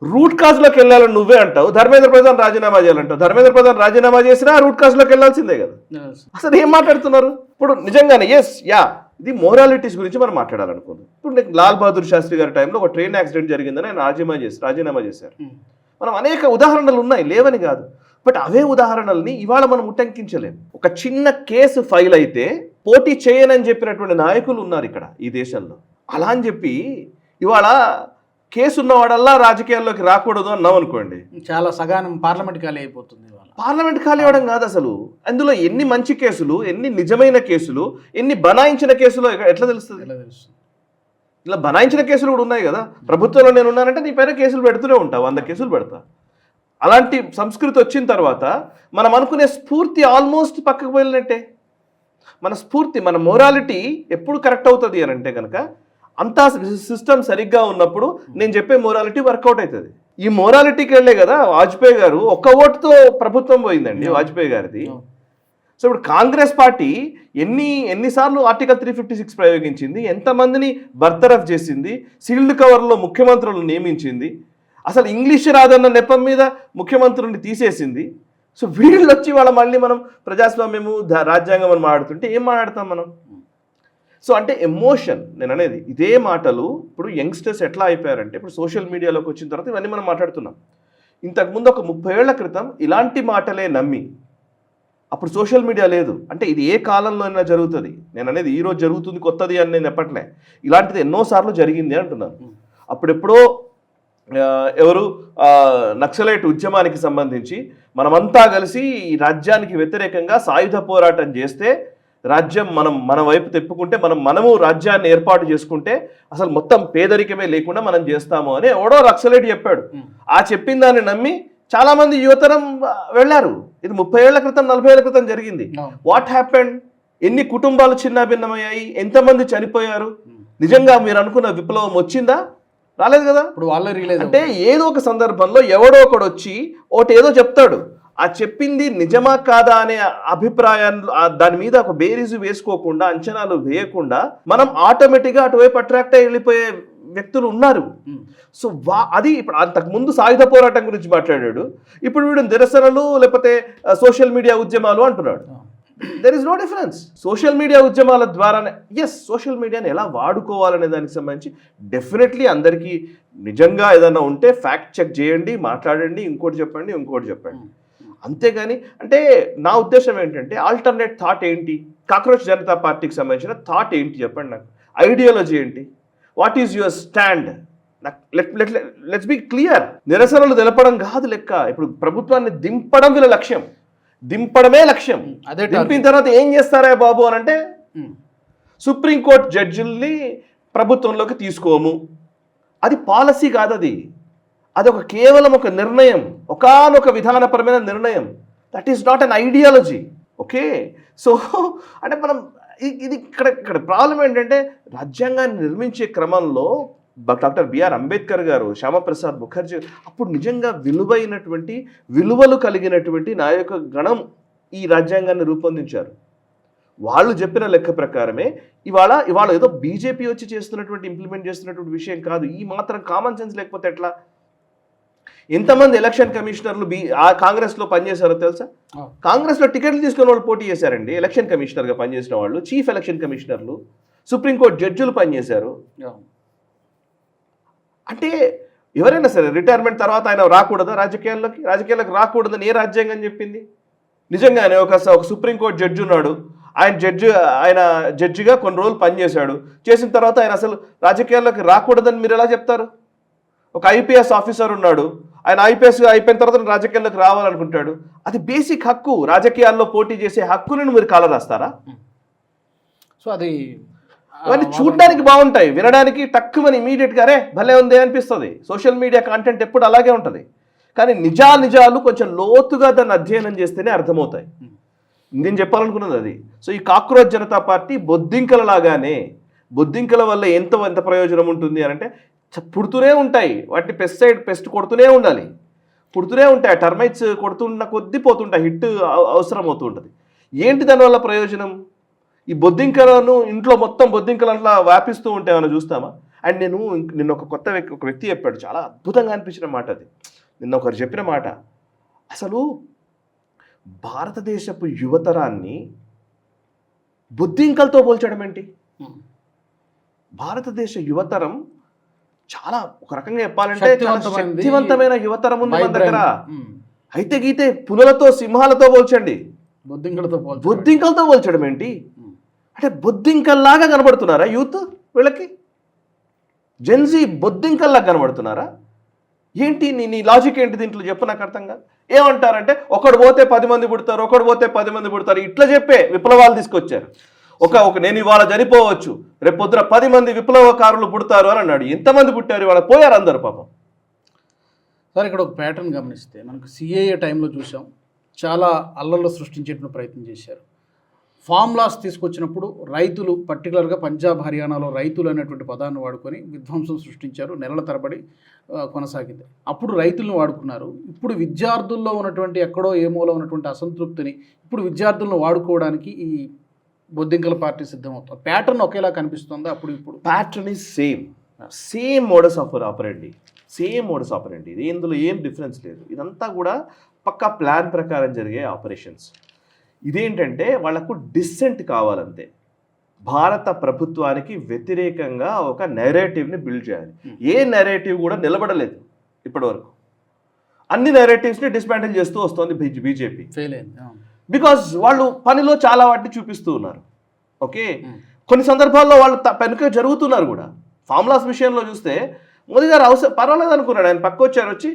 రూట్ కాజ్లోకి వెళ్ళాలని నువ్వే అంటావు, ధర్మేంద్ర ప్రధాన్ రాజీనామా చేయాలంటావు. ధర్మేంద్ర ప్రధాన్ రాజీనామా చేసినా రూట్ కాజ్లోకి వెళ్ళాల్సిందే కదా. అసలు ఏం మాట్లాడుతున్నారు ఇప్పుడు? నిజంగానే ఇది మోరాలిటీస్ గురించి మనం మాట్లాడాలనుకుంది. ఇప్పుడు నీకు లాల్ బహదూర్ శాస్త్రి గారి టైంలో ఒక ట్రైన్ యాక్సిడెంట్ జరిగిందని ఆయన రాజీనామా చేశారు. మనం అనేక ఉదాహరణలు ఉన్నాయి, లేవని కాదు, బట్ అవే ఉదాహరణల్ని ఇవాళ మనం ఉటంకించలేము. ఒక చిన్న కేసు ఫైల్ అయితే పోటీ చేయనని చెప్పినటువంటి నాయకులు ఉన్నారు ఇక్కడ ఈ దేశంలో. అలా అని చెప్పి ఇవాళ కేసు ఉన్నవాడల్లా రాజకీయాల్లోకి రాకూడదు అన్నాం అనుకోండి, చాలా సగానం పార్లమెంట్ ఖాళీ అయిపోతుంది. పార్లమెంట్ ఖాళీ అవ్వడం కాదు, అసలు అందులో ఎన్ని మంచి కేసులు, ఎన్ని నిజమైన కేసులు, ఎన్ని బనాయించిన కేసులు ఎట్లా తెలుస్తుంది? ఇలా బనాయించిన కేసులు కూడా ఉన్నాయి కదా. ప్రభుత్వంలో నేను ఉన్నానంటే నీ పైన కేసులు పెడుతూనే ఉంటా, 100 కేసులు పెడతా. అలాంటి సంస్కృతి వచ్చిన తర్వాత మనం అనుకునే స్ఫూర్తి ఆల్మోస్ట్ పక్కకు వెళ్ళినట్టే. మన స్ఫూర్తి, మన మొరాలిటీ ఎప్పుడు కరెక్ట్ అవుతుంది అని అంటే కనుక అంతా సిస్టమ్ సరిగ్గా ఉన్నప్పుడు నేను చెప్పే మొరాలిటీ వర్కౌట్ అవుతుంది. ఈ మొరాలిటీకి వెళ్ళే కదా వాజ్పేయి గారు ఒక్క ఓటుతో ప్రభుత్వం పోయిందండి వాజ్పేయి గారిది. సో ఇప్పుడు కాంగ్రెస్ పార్టీ ఎన్నిసార్లు ఆర్టికల్ 356 ప్రయోగించింది, ఎంతమందిని బర్తరఫ్ చేసింది, సీల్డ్ కవర్లో ముఖ్యమంత్రులను నియమించింది, అసలు ఇంగ్లీష్ రాదన్న నెపం మీద ముఖ్యమంత్రుల్ని తీసేసింది. సో వీళ్ళు వచ్చి వాళ్ళ మళ్ళీ మనం ప్రజాస్వామ్యము రాజ్యాంగం అని మాట్లాడుతుంటే ఏం మాట్లాడతాం మనం? సో అంటే ఎమోషన్, నేను అనేది ఇదే మాటలు ఇప్పుడు యంగ్స్టర్స్ ఎట్లా అయిపోయారంటే ఇప్పుడు సోషల్ మీడియాలోకి వచ్చిన తర్వాత ఇవన్నీ మనం మాట్లాడుతున్నాం. ఇంతకుముందు ఒక 30 ఏళ్ల క్రితం ఇలాంటి మాటలే నమ్మి, అప్పుడు సోషల్ మీడియా లేదు, అంటే ఇది ఏ కాలంలో అయినా జరుగుతుంది, నేను అనేది ఈరోజు జరుగుతుంది కొత్తది అని నేను చెప్పట్లే, ఇలాంటిది ఎన్నోసార్లు జరిగింది అంటున్నాను. అప్పుడెప్పుడో ఎవరు నక్సలైట్ ఉద్యమానికి సంబంధించి మనమంతా కలిసి ఈ రాజ్యానికి వ్యతిరేకంగా సాయుధ పోరాటం చేస్తే రాజ్యం మన వైపు తెప్పుకుంటే మనము రాజ్యాన్ని ఏర్పాటు చేసుకుంటే అసలు మొత్తం పేదరికమే లేకుండా మనం చేస్తాము అని ఎవడో నక్సలైట్ చెప్పాడు. ఆ చెప్పిన దాన్ని నమ్మి చాలా మంది యువతరం వెళ్ళారు. ఇది 30 ఏళ్ల క్రితం 40 ఏళ్ల క్రితం జరిగింది. What happened? ఎన్ని కుటుంబాలు చిన్నాభిన్నమయ్యాయి, ఎంతమంది చనిపోయారు? నిజంగా మీరు అనుకున్న విప్లవం వచ్చిందా? రాలేదు కదా. ఇప్పుడు వాళ్ళు రియలైజ్ అంటే ఏదో ఒక సందర్భంలో ఎవడో ఒకడు వచ్చి ఏదో చెప్తాడు, ఆ చెప్పింది నిజమా కాదా అనే అభిప్రాయాలు దాని మీద ఒక బేరీజు వేసుకోకుండా, అంచనాలు వేయకుండా మనం ఆటోమేటిక్గా అటువైపు అట్రాక్ట్ అయ్యి వెళ్ళిపోయే వ్యక్తులు ఉన్నారు. సో అది ఇప్పుడు అంతకుముందు సాయుధ పోరాటం గురించి మాట్లాడాడు, ఇప్పుడు వీడు నిరసనలు లేకపోతే సోషల్ మీడియా ఉద్యమాలు అంటున్నాడు. There is no difference. Social media ఉద్యమాల ద్వారానే సోషల్ మీడియాని ఎలా వాడుకోవాలనే దానికి సంబంధించి డెఫినెట్లీ అందరికీ నిజంగా ఏదైనా ఉంటే ఫ్యాక్ట్ చెక్ చేయండి, మాట్లాడండి, ఇంకోటి చెప్పండి. అంతేగాని అంటే నా ఉద్దేశం ఏంటంటే ఆల్టర్నేట్ థాట్ ఏంటి, కాక్రోచ్ జనతా పార్టీకి సంబంధించిన థాట్ ఏంటి చెప్పండి నాకు, ఐడియాలజీ ఏంటి, what is your stand? Let's be clear. నిరసనలు తెలపడం కాదు లెక్క, ఇప్పుడు ప్రభుత్వాన్ని దింపడం వీళ్ళ లక్ష్యం, దింపడమే లక్ష్యం. దింపిన తర్వాత ఏం చేస్తారా బాబు అని అంటే సుప్రీంకోర్టు జడ్జిల్ని ప్రభుత్వంలోకి తీసుకోము. అది పాలసీ కాదు, అది కేవలం ఒక నిర్ణయం, ఒకానొక విధానపరమైన నిర్ణయం. That is not an ideology. Okay, so అంటే మనం ఇది ఇక్కడ ప్రాబ్లం ఏంటంటే రాజ్యాంగాన్ని నిర్మించే క్రమంలో డాక్టర్ బిఆర్ అంబేద్కర్ గారు, శ్యామప్రసాద్ ముఖర్జీ అప్పుడు నిజంగా విలువలు కలిగినటువంటి నాయక గణం ఈ రాజ్యాంగాన్ని రూపొందించారు. వాళ్ళు చెప్పిన లెక్క ప్రకారమే ఇవాళ ఏదో బీజేపీ వచ్చి చేస్తున్నటువంటి ఇంప్లిమెంట్ చేస్తున్నటువంటి విషయం కాదు. ఈ మాత్రం కామన్ సెన్స్ లేకపోతే ఎట్లా? ఎంతమంది ఎలక్షన్ కమిషనర్లు కాంగ్రెస్లో పనిచేశారో తెలుసా? కాంగ్రెస్లో టికెట్లు తీసుకున్న వాళ్ళు పోటీ చేశారండి. ఎలక్షన్ కమిషనర్గా పనిచేసిన వాళ్ళు, చీఫ్ ఎలక్షన్ కమిషనర్లు, సుప్రీంకోర్టు జడ్జిలు పనిచేశారు. అంటే ఎవరైనా సరే రిటైర్మెంట్ తర్వాత ఆయన రాకూడదా రాజకీయాల్లోకి రాకూడదని ఏ రాజ్యాంగం చెప్పింది? నిజంగానే ఒక సుప్రీంకోర్టు జడ్జి ఉన్నాడు, ఆయన జడ్జిగా కొన్ని రోజులు పనిచేశాడు, చేసిన తర్వాత ఆయన అసలు రాజకీయాల్లోకి రాకూడదని మీరు ఎలా చెప్తారు? ఒక ఐపీఎస్ ఆఫీసర్ ఉన్నాడు, ఆయన ఐపీఎస్ అయిపోయిన తర్వాత రాజకీయాల్లోకి రావాలనుకుంటాడు. అది బేసిక్ హక్కు, రాజకీయాల్లో పోటీ చేసే హక్కులను మీరు కాలరాస్తారా? సో అది అవన్నీ చూడడానికి బాగుంటాయి, వినడానికి తక్కువని ఇమీడియట్గా అరే భలే ఉంది అనిపిస్తుంది. సోషల్ మీడియా కాంటెంట్ ఎప్పుడు అలాగే ఉంటుంది. కానీ నిజాలు కొంచెం లోతుగా దాన్ని అధ్యయనం చేస్తేనే అర్థమవుతాయి. నేను చెప్పాలనుకున్నది అది. సో ఈ కాక్రోచ్ జనతా పార్టీ బొద్దింకలలాగానే, బొద్దింకల వల్ల ఎంత ప్రయోజనం ఉంటుంది అని అంటే పుడుతూనే ఉంటాయి, వాటిని పెస్ట్ కొడుతూనే ఉండాలి, పుడుతూనే ఉంటాయి. టర్మైట్స్ కొడుతున్న కొద్దీ పోతుంటాయి, హిట్ అవసరం అవుతూ ఉంటుంది. ఏంటి దానివల్ల ప్రయోజనం? ఈ బొద్దింకలను ఇంట్లో మొత్తం బొద్దింకలు అట్లా వ్యాపిస్తూ ఉంటే ఏమైనా చూస్తామా? అండ్ నిన్న ఒక వ్యక్తి చెప్పాడు, చాలా అద్భుతంగా అనిపించిన మాట అది. నిన్న ఒకరు చెప్పిన మాట, అసలు భారతదేశపు యువతరాన్ని బొద్దింకలతో పోల్చడం ఏంటి? భారతదేశ యువతరం చాలా ఒక రకంగా చెప్పాలంటే చాలా శక్తివంతమైన యువతరం ఉంది మన దగ్గర. అయితే గీతే పులులతో సింహాలతో పోల్చండి, బొద్దింకలతో పోల్చడం ఏంటి? అంటే బొద్దింకల్లాగా కనబడుతున్నారా యూత్? వీళ్ళకి జెన్జీ బొద్దింకల్లాగా కనబడుతున్నారా? ఏంటి నీ లాజిక్ ఏంటి దీంట్లో చెప్పు, నాకు అర్థం కాదు. ఏమంటారంటే ఒకడు పోతే 10 మంది పుడతారు, ఒకడు పోతే 10 మంది పుడతారు, ఇట్లా చెప్పే విప్లవాలు తీసుకొచ్చారు. ఒక నేను ఇవాళ చనిపోవచ్చు, రేపు పొద్దున 10 మంది విప్లవకారులు పుడతారు అని అన్నాడు. ఎంతమంది పుట్టారు? ఇవాళ పోయారు అందరు పాపం. సార్ ఇక్కడ ఒక ప్యాటర్న్ గమనిస్తే మనకు సిఏఏ టైంలో చూసాం, చాలా అల్లర్లు సృష్టించేటువంటి ప్రయత్నం చేశారు. ఫార్ములాస్ తీసుకొచ్చినప్పుడు రైతులు, పర్టికులర్గా పంజాబ్ హర్యానాలో రైతులు అనేటువంటి పదాన్ని వాడుకొని విధ్వంసం సృష్టించారు. నెలల తరబడి కొనసాగింది. అప్పుడు రైతులను వాడుకున్నారు. ఇప్పుడు విద్యార్థుల్లో ఉన్నటువంటి ఎక్కడో ఏమోలో ఉన్నటువంటి అసంతృప్తిని ఇప్పుడు విద్యార్థులను వాడుకోవడానికి ఈ బొద్దింకల పార్టీ సిద్ధమవుతుంది. ప్యాటర్న్ ఒకేలా కనిపిస్తుందా? ఇప్పుడు ప్యాటర్న్ ఈజ్ సేమ్ మోడస్ ఆపరెండి, ఇది ఇందులో ఏం డిఫరెన్స్ లేదు. ఇదంతా కూడా పక్కా ప్లాన్ ప్రకారం జరిగే ఆపరేషన్స్. ఇదేంటంటే వాళ్లకు డిస్సెంట్ కావాలంతే. భారత ప్రభుత్వానికి వ్యతిరేకంగా ఒక నెరేటివ్ని బిల్డ్ చేయాలి. ఏ నెరేటివ్ కూడా నిలబడలేదు ఇప్పటివరకు. అన్ని నెరేటివ్స్ని డిస్మాంటిల్ చేస్తూ వస్తుంది బీజేపీ. బికాజ్ వాళ్ళు పనిలో చాలా వాటిని చూపిస్తూ ఉన్నారు. ఓకే, కొన్ని సందర్భాల్లో వాళ్ళు వెనుక జరుగుతున్నారు కూడా. ఫార్ములాస్ విషయంలో చూస్తే మోదీ గారు పర్వాలేదు అనుకున్నాడు, ఆయన పక్క వచ్చి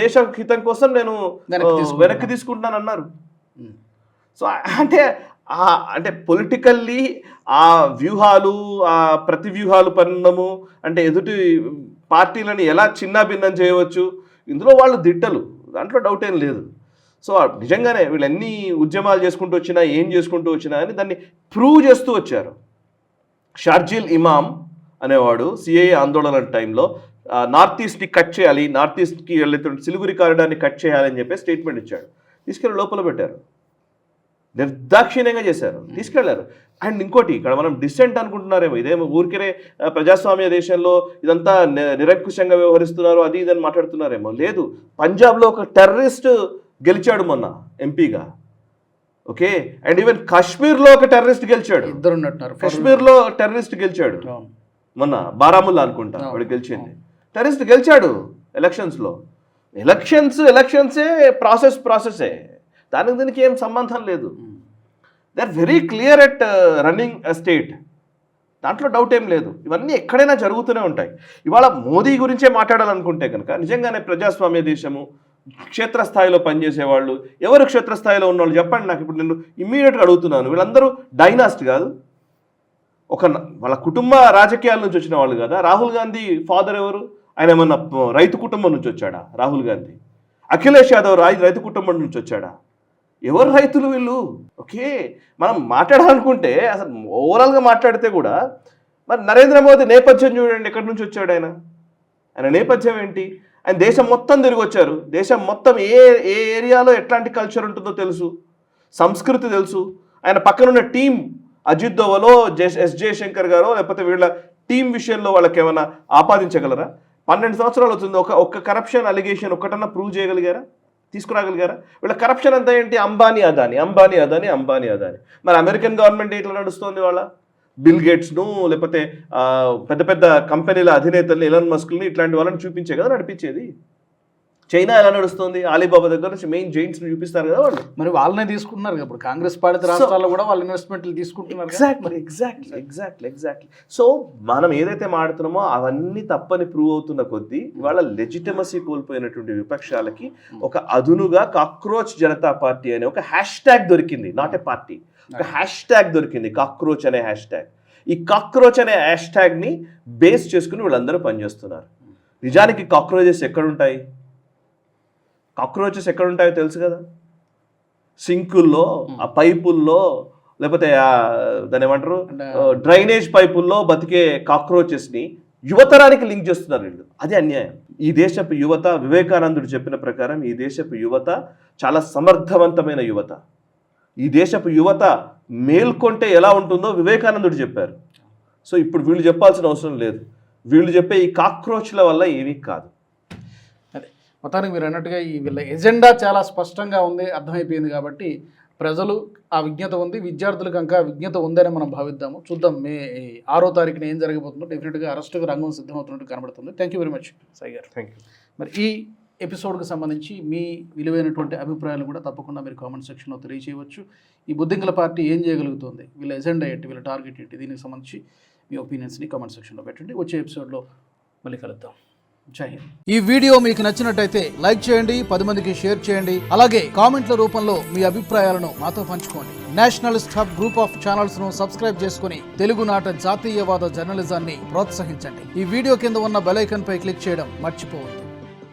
దేశ హితం కోసం నేను వెనక్కి తీసుకుంటున్నాను అన్నారు. సో అంటే పొలిటికల్లీ ఆ వ్యూహాలు, ఆ ప్రతి వ్యూహాలు పన్నము, అంటే ఎదుటి పార్టీలను ఎలా చిన్నాభిన్నం చేయవచ్చు, ఇందులో వాళ్ళు దిట్టలు, దాంట్లో డౌట్ ఏం లేదు. సో నిజంగానే వీళ్ళు ఎన్ని ఉద్యమాలు చేసుకుంటూ వచ్చినా, ఏం చేసుకుంటూ వచ్చినా అని దాన్ని ప్రూవ్ చేస్తూ వచ్చారు. షార్జిల్ ఇమామ్ అనేవాడు సిఐఏ ఆందోళన టైంలో నార్త్ ఈస్ట్ని కట్ చేయాలి, నార్త్ ఈస్ట్కి వెళ్ళేటువంటి సిలిగురి కారిడార్ని కట్ చేయాలని చెప్పి స్టేట్మెంట్ ఇచ్చాడు. తీసుకెళ్ళి లోపల పెట్టారు, నిర్దాక్షిణ్యంగా చేశారు, తీసుకెళ్లారు. అండ్ ఇంకోటి, ఇక్కడ మనం డిసెంట్ అనుకుంటున్నారేమో, ఇదేమో ఊరికే ప్రజాస్వామ్య దేశంలో ఇదంతా నిరంకుశంగా వ్యవహరిస్తున్నారు, అది ఇదని మాట్లాడుతున్నారేమో. లేదు, పంజాబ్లో ఒక టెర్రరిస్ట్ గెలిచాడు మొన్న ఎంపీగా. ఓకే, అండ్ ఈవెన్ కాశ్మీర్లో ఒక టెర్రరిస్ట్ గెలిచాడు. కాశ్మీర్లో టెర్రరిస్ట్ గెలిచాడు మొన్న, బారాముల్లా అనుకుంటా వాడు గెలిచింది. టెర్రరిస్ట్ గెలిచాడు ఎలక్షన్స్లో. ఎలక్షన్సే ప్రాసెసే, దీనికి ఏం సంబంధం లేదు. They are very clear at running a state, దాంట్లో డౌట్ ఏం లేదు. ఇవన్నీ ఎక్కడైనా జరుగుతూనే ఉంటాయి. ఇవాళ మోదీ గురించే మాట్లాడాలనుకుంటే కనుక నిజంగానే ప్రజాస్వామ్య దేశము, క్షేత్రస్థాయిలో పనిచేసేవాళ్ళు ఎవరు, క్షేత్రస్థాయిలో ఉన్నవాళ్ళు చెప్పండి నాకు. ఇప్పుడు నేను ఇమ్మీడియట్గా అడుగుతున్నాను, వీళ్ళందరూ డైనాస్ట్ కాదు, వాళ్ళ కుటుంబ రాజకీయాల నుంచి వచ్చిన వాళ్ళు కదా. రాహుల్ గాంధీ ఫాదర్ ఎవరు? ఆయన ఏమన్నా రైతు కుటుంబం నుంచి వచ్చాడా రాహుల్ గాంధీ? అఖిలేష్ యాదవ్ రైతు కుటుంబం నుంచి వచ్చాడా? ఎవరు రైతులు వీళ్ళు? ఓకే, మనం మాట్లాడాలనుకుంటే అసలు ఓవరాల్గా మాట్లాడితే కూడా మరి నరేంద్ర మోదీ నేపథ్యం చూడండి, ఎక్కడి నుంచి వచ్చాడు ఆయన నేపథ్యం ఏంటి? ఆయన దేశం మొత్తం తిరిగి వచ్చారు. దేశం మొత్తం ఏ ఏరియాలో ఎట్లాంటి కల్చర్ ఉంటుందో తెలుసు, సంస్కృతి తెలుసు. ఆయన పక్కనున్న టీం అజిత్ దోవలో ఎస్ జయశంకర్ గారో లేకపోతే వీళ్ళ టీం విషయంలో వాళ్ళకి ఏమైనా ఆపాదించగలరా? 12 సంవత్సరాలు అవుతుంది. ఒక్క కరప్షన్ అలిగేషన్ ఒక్కటన్నా ప్రూవ్ చేయగలిగారా, తీసుకురాగలిగారా? వీళ్ళ కరప్షన్ అంతా ఏంటి? అంబానీ అదాని. మరి అమెరికన్ గవర్నమెంట్ ఇట్లా నడుస్తుంది. వాళ్ళ బిల్ గేట్స్ను లేకపోతే పెద్ద పెద్ద కంపెనీల అధినేతల్ని, ఎలాన్ మస్క్ని ఇట్లాంటి వాళ్ళని చూపించే కదా నడిపించేది. చైనా ఎలా నడుస్తుంది? అలీబాబా దగ్గర నుంచి మెయిన్ జైంట్స్ని చూపిస్తారు కదా వాళ్ళు. మరి వాళ్ళనే తీసుకుంటున్నారు ఇప్పుడు కాంగ్రెస్ పాలిత రాష్ట్రాల్లో కూడా వాళ్ళు ఇన్వెస్ట్మెంట్లు తీసుకుంటున్నారు. ఎగ్జాక్ట్లీ. సో మనం ఏదైతే మాడుతున్నామో అవన్నీ తప్పని ప్రూవ్ అవుతున్న కొద్దీ వాళ్ళ లెజిటమసీ కోల్పోయినటువంటి విపక్షాలకి ఒక అదునుగా కాక్రోచ్ జనతా పార్టీ అనే ఒక హ్యాష్ ట్యాగ్ దొరికింది. నాట్ ఏ పార్టీ, ఒక హ్యాష్ ట్యాగ్ దొరికింది, కాక్రోచ్ అనే హ్యాష్ ట్యాగ్. ఈ కాక్రోచ్ అనే హ్యాష్ ట్యాగ్ని బేస్ చేసుకుని వీళ్ళందరూ పనిచేస్తున్నారు. నిజానికి కాక్రోచెస్ ఎక్కడుంటాయి? కాక్రోచెస్ ఎక్కడుంటాయో తెలుసు కదా, సింకుల్లో, ఆ పైపుల్లో, లేకపోతే దాని ఏమంటారు డ్రైనేజ్ పైపుల్లో బతికే కాక్రోచెస్ని యువతరానికి లింక్ చేస్తున్నారు వీళ్ళు. అది అన్యాయం. ఈ దేశపు యువత, వివేకానందుడు చెప్పిన ప్రకారం ఈ దేశపు యువత చాలా సమర్థవంతమైన యువత. ఈ దేశపు యువత మేల్కొంటే ఎలా ఉంటుందో వివేకానందుడు చెప్పారు. సో ఇప్పుడు వీళ్ళు చెప్పాల్సిన అవసరం లేదు. వీళ్ళు చెప్పే ఈ కాక్రోచ్ల వల్ల ఏమీ కాదు. అదే మొత్తానికి మీరు అన్నట్టుగా ఈ వీళ్ళ ఎజెండా చాలా స్పష్టంగా ఉంది, అర్థమైపోయింది. కాబట్టి ప్రజలు ఆ విజ్ఞత ఉంది, విద్యార్థులకు ఇంకా విజ్ఞత ఉందని మనం భావిద్దాము. చూద్దాం మే 6వ తారీఖున ఏం జరగబోతుందో. డెఫినెట్గా అరెస్టుకు రంగం సిద్ధమవుతున్నట్టు కనబడుతుంది. Thank you very much Sai గారు. Thank you. మరి ఈ ఎపిసోడ్కి సంబంధించి మీ విలువైనటువంటి అభిప్రాయాలు కూడా తప్పకుండా మీరు కామెంట్ సెక్షన్లో తెలియజేయవచ్చు. ఈ బుద్ధింకల పార్టీ ఏం చేయగలుగుతుంది, వీళ్ళ ఎజెండా ఏంటి, వీళ్ళ టార్గెట్ ఏంటి, దీనికి సంబంధించి మీ ఒపీనియన్స్ని కామెంట్ సెక్షన్లో పెట్టండి. వచ్చే ఎపిసోడ్లో మళ్ళీ కలుద్దాం. జై హింద్. ఈ వీడియో మీకు నచ్చినట్టయితే లైక్ చేయండి, 10 మందికి షేర్ చేయండి. అలాగే కామెంట్ల రూపంలో మీ అభిప్రాయాలను మాతో పంచుకోండి. Nationalist hub group of channels ను సబ్స్క్రైబ్ చేసుకుని తెలుగునాట జాతీయవాద జర్నలిజాన్ని ప్రోత్సహించండి. ఈ వీడియో కింద ఉన్న బెల్ ఐకాన్ పై క్లిక్ చేయడం మర్చిపోవద్దు.